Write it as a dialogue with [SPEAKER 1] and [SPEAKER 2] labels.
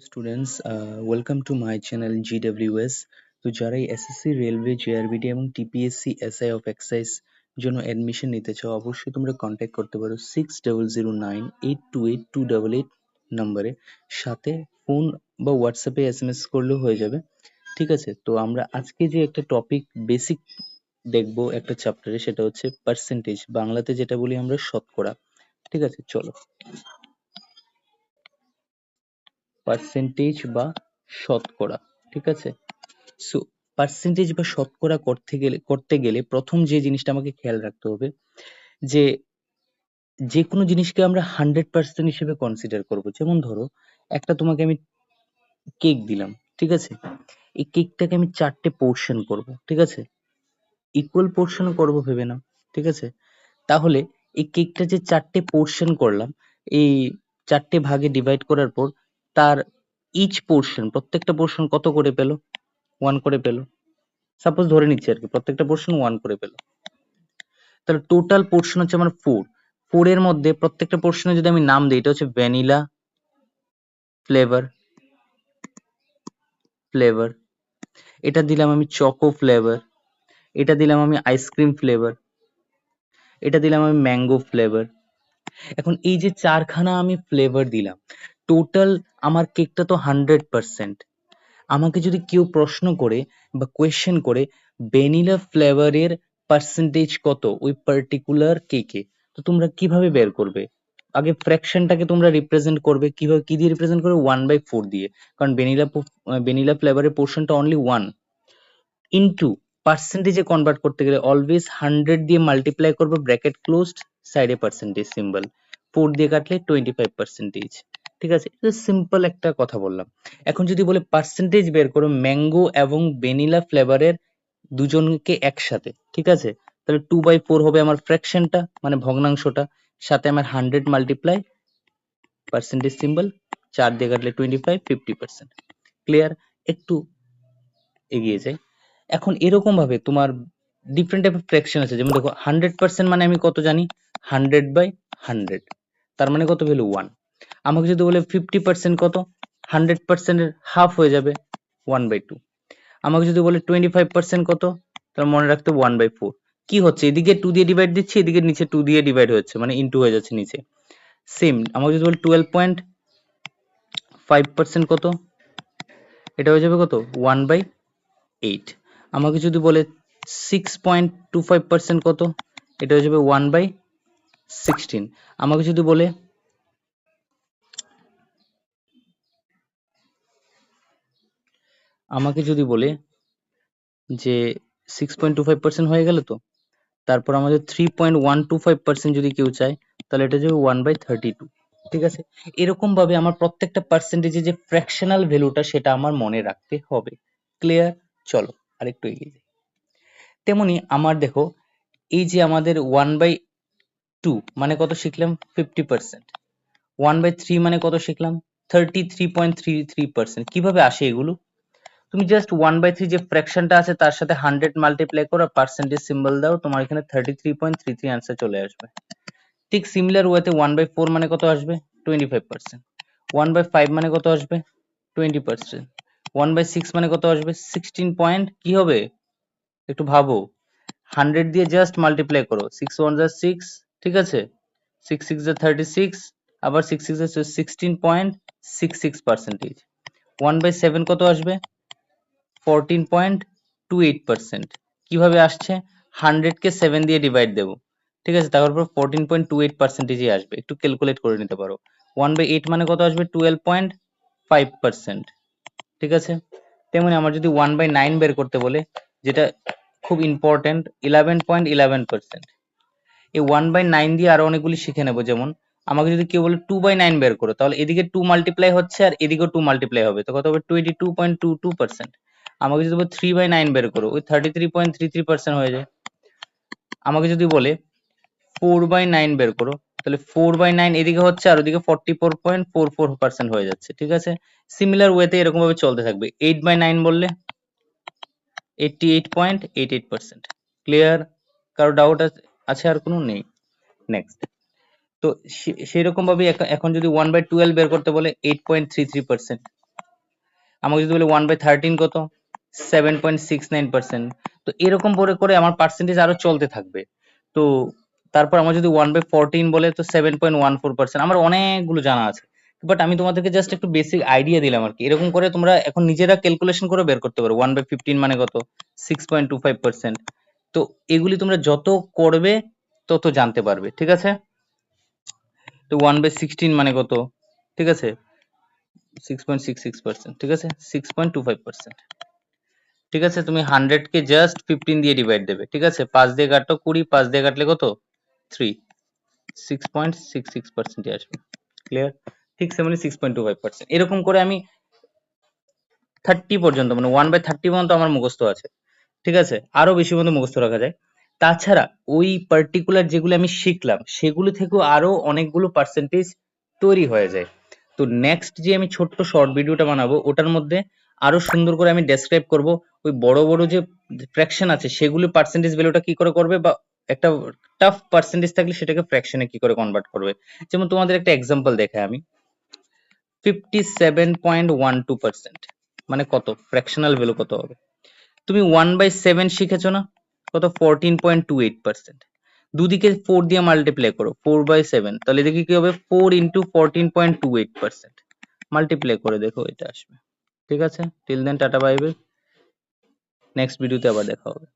[SPEAKER 1] Students, welcome to my channel GWS। তো যারা এই এসএসসি, রেলওয়ে, জেআরবিটি এবং টিপিএসসি এসআই অফ এক্সাইজ জন্য অ্যাডমিশন নিতে চাও, অবশ্যই তোমরা কন্ট্যাক্ট করতে পারো 6009828288 নম্বরে। সাথে ফোন বা হোয়াটসঅ্যাপে SMS করলেও হয়ে যাবে। ঠিক আছে, তো আমরা আজকে যে একটা টপিক বেসিক দেখবো একটা চ্যাপ্টারে, সেটা হচ্ছে পার্সেন্টেজ, বাংলাতে যেটা বলি আমরা শতকরা। ঠিক আছে, চলো। পার্সেন্টেজ বা শতকরা, ঠিক আছে। সো পার্সেন্টেজ বা শতকরা করতে গেলে প্রথম যে জিনিসটা আমাকে খেয়াল রাখতে হবে, যে যে কোনো জিনিসকে আমরা 100% হিসেবে কনসিডার করব। যেমন ধরো, একটা তোমাকে আমি কেক দিলাম, ঠিক আছে। এই কেকটাকে আমি 4টে পোর্শন করব, ঠিক আছে। ইকুয়াল পোর্শন করব ভেবে নাও, ঠিক আছে। তাহলে এই কেকটা যে 4টে পোর্শন করলাম, এই 4টে ভাগে ডিভাইড করার পর তার ইচ পোর্শন, প্রত্যেকটা পোর্শন কত করে পেলো? 1 করে পেলো। সাপোজ ধরে নিচ্ছি আর কি, প্রত্যেকটা পোর্শন 1 করে পেলো। তাহলে টোটাল পোর্শন হচ্ছে আমার 4 এর মধ্যে প্রত্যেকটা পোর্শনে যদি আমি নাম দিই, এটা হচ্ছে ভ্যানিলা ফ্লেভার, এটা দিলাম আমি চকো ফ্লেভার, এটা দিলাম আমি আইসক্রিম ফ্লেভার, এটা দিলাম আমি ম্যাঙ্গো ফ্লেভার। এখন এই যে 4খানা আমি ফ্লেভার দিলাম, টোটাল আমার কেকটা তো 100%। আমাকে যদি কেউ প্রশ্ন করে বা কোয়েশ্চেন করে ভ্যানিলা ফ্লেভারের পার্সেন্টেজ কত ওই পার্টিকুলার কেকে, তো তোমরা কিভাবে বের করবে? আগে ফ্র্যাকশনটাকে তোমরা রিপ্রেজেন্ট করবে কিভাবে, কি দিয়ে রিপ্রেজেন্ট করবে? 1/4 দিয়ে। কারণ ভ্যানিলা ফ্লেভারের পোর্শনটা অনলি 1। ইনটু পার্সেন্টেজে কনভার্ট করতে গেলে অলওয়েজ 100 দিয়ে মাল্টিপ্লাই করবে, ব্র্যাকেট ক্লোজড, সাইডে পার্সেন্টেজ সিম্বল, 4 দিয়ে কাটলে 25%। ঠিক আছে, এটা সিম্পল একটা কথা বললাম। এখন যদি বলে পার্সেন্টেজ বের করো ম্যাঙ্গো এবং ভ্যানিলা ফ্লেভারের দুজনকে একসাথে, ঠিক আছে, তাহলে 2/4 হবে আমার ফ্র্যাকশনটা, মানে ভগ্নাংশটা। সাথে আমার 100 মাল্টিপ্লাই পার্সেন্টেজ সিম্বল, 4 দিয়ে কাটলে 25, 50%। ক্লিয়ার? একটু এগিয়ে যাই। এখন এরকম ভাবে তোমার ডিফারেন্ট টাইপ অফ ফ্র্যাকশন আছে। যেমন দেখো, 100% মানে আমি কত জানি? 100/100, তার মানে কত? ভ্যালু 1। আমাকে যদি বলে 50% কত? 100% এর হাফ হয়ে যাবে, 1/2। আমাকে যদি বলে 25% কত? তাহলে মনে রাখতে 1/4। কি হচ্ছে? এদিকে 2 দিয়ে ডিভাইড দিচ্ছি, এদিকে নিচে 2 দিয়ে ডিভাইড হচ্ছে, মানে ইনটু হয়ে যাচ্ছে নিচে। সেম আমাকে যদি বলে 12.5% কত? এটা হয়ে যাবে কত? 1/8। আমাকে যদি বলে 6.25% কত? এটা হয়ে যাবে 1/16। আমাকে যদি বলে যে 6.25% হয়ে গেল, তো তারপর আমাদের 3.125% যদি কেউ চায়, তাহলে এটা যাবে 1/32। ঠিক আছে, এরকম ভাবে আমার প্রত্যেকটা পার্সেন্টেজে যে ফ্র্যাকশনাল ভ্যালুটা, সেটা আমার মনে রাখতে হবে। ক্লিয়ার? চলো আরেকটু এগিয়ে যাই। তেমনি আমার দেখো, এই যে আমাদের 1/2 মানে কত শিখলাম? 50%। 1/3 মানে কত শিখলাম? 33.33%। কিভাবে আসে এগুলো? তুমি জাস্ট 1/3 যে ফ্র্যাকশনটা আছে তার সাথে 100 মাল্টিপ্লাই করো, পার্সেন্টেজ সিম্বল দাও, তোমার এখানে 33.33 আনসার চলে আসবে। ঠিক সিমিলার ওয়েতে 1/4 মানে কত আসবে? 25%। 1/5 মানে কত আসবে? 20%। 1/6 মানে কত আসবে? 16 পয়েন্ট কি হবে? একটু ভাবো। 100 দিয়ে জাস্ট মাল্টিপ্লাই করো, 6 1 যা 6, ঠিক আছে, 6 6 যা 36, আবার 6 6 যা 16.66%। 1/7 কত আসবে? 14.28%। কিভাবে আসছে? 100 কে 7 দিয়ে ডিভাইড দেবো, ঠিক আছে, তারপর 14.28% আসবে। একটু ক্যালকুলেট করে নিতে পারো। 1/8 মানে কত আসবে? 12.5%। ঠিক আছে, তেমনি আমার যদি 1/9 বের করতে বলে, যেটা খুব ইম্পর্টেন্ট, 11.11%। এই 1/9 দিয়ে আরো অনেকগুলি শিখে নেবো। যেমন আমাকে যদি কেউ বলে 2/9 বের করো, তাহলে এদিকে 2 মাল্টিপ্লাই হচ্ছে আর এদিকেও 2 মাল্টিপ্লাই হবে, তো কত হবে? 22.22%। আমাকে যদি বলে 3/9 বের করো, ওই 33.33% হয়ে যায়। আমাকে যদি বলে 4/9 বের করো, তাহলে 4/9 এদিকে হচ্ছে আর ওদিকে 44.44% হয়ে যাচ্ছে। ঠিক আছে, সিমিলার ওয়েতে এরকম ভাবে চলতে থাকবে। 8/9 বললে 88.88%। ক্লিয়ার? কারো ডাউট আছে আর কোনো? নেই। নেক্সট। তো সেরকম ভাবে এখন যদি 1/12 বের করতে বলে 8.33%। আমাকে যদি বলে 1/13 কত, 7.69%। তো এরকম করে করে আমার পার্সেন্টেজ আরো চলতে থাকবে। তো তারপর আমার যদি 1/14 বলে তো 7.14%। আমার অনেকগুলো জানা আছে, বাট আমি তোমাদেরকে জাস্ট একটু বেসিক আইডিয়া দিলাম আর কি। এরকম করে তোমরা এখন নিজেরা ক্যালকুলেশন করে বের করতে পারো 1/15 মানে কত, 6.25%। তো এগুলি তোমরা যত করবে তত জানতে পারবে, ঠিক আছে। তো 1/16 মানে কত, ঠিক আছে, 6.66%, ঠিক আছে, 6.25%, ঠিক আছে। তুমি 100 কে জাস্ট 15 দিয়ে ডিভাইড দেবে, ঠিক আছে। 5 দিয়ে কাটো 20, 5 দিয়ে কাটলে কত, 3, 6.66% আসবে। ক্লিয়ার? ঠিক সেমনি 6.25%। এরকম করে আমি 30 পর্যন্ত, মানে 1/30 পর্যন্ত আমার মুখস্থ আছে, ঠিক আছে। আরো বেশি পর্যন্ত মুখস্থ রাখা যায়। তাছাড়া ওই পার্টিকুলার যেগুলো আমি শিখলাম সেগুলো থেকেও আরো অনেকগুলো পার্সেন্টেজ তৈরি হয়ে যায়। তো নেক্সট যে আমি ছোট্ট শর্ট ভিডিওটা বানাবো ওটার মধ্যে আরো সুন্দর করে আমি ডেসক্রাইব করব ওই বড় বড় যে ফ্র্যাকশন আছে সেগুলো পার্সেন্টেজ ভ্যালুটা কি করে করবে, বা একটা টাফ পার্সেন্টেজ থাকলে সেটাকে ফ্র্যাকশনে কি করে কনভার্ট করবে। যেমন তোমাদের একটা এক্সাম্পল দেখাই আমি, 57.12%, মানে কত, ফ্র্যাকশনাল ভ্যালু কত হবে। তুমি 1/7 শিখেছো না, কত, 14.28%। দুদিকে 4 দিয়ে মাল্টিপ্লাই করো, 4/7, তাহলে দেখি কি হবে, 4 ইন্টু 14.28%। মাল্টিপ্লাই করে দেখো, এটা আসবে, ঠিক আছে। Till then tata bye bye, next ভিডিওতে আবার দেখা হবে।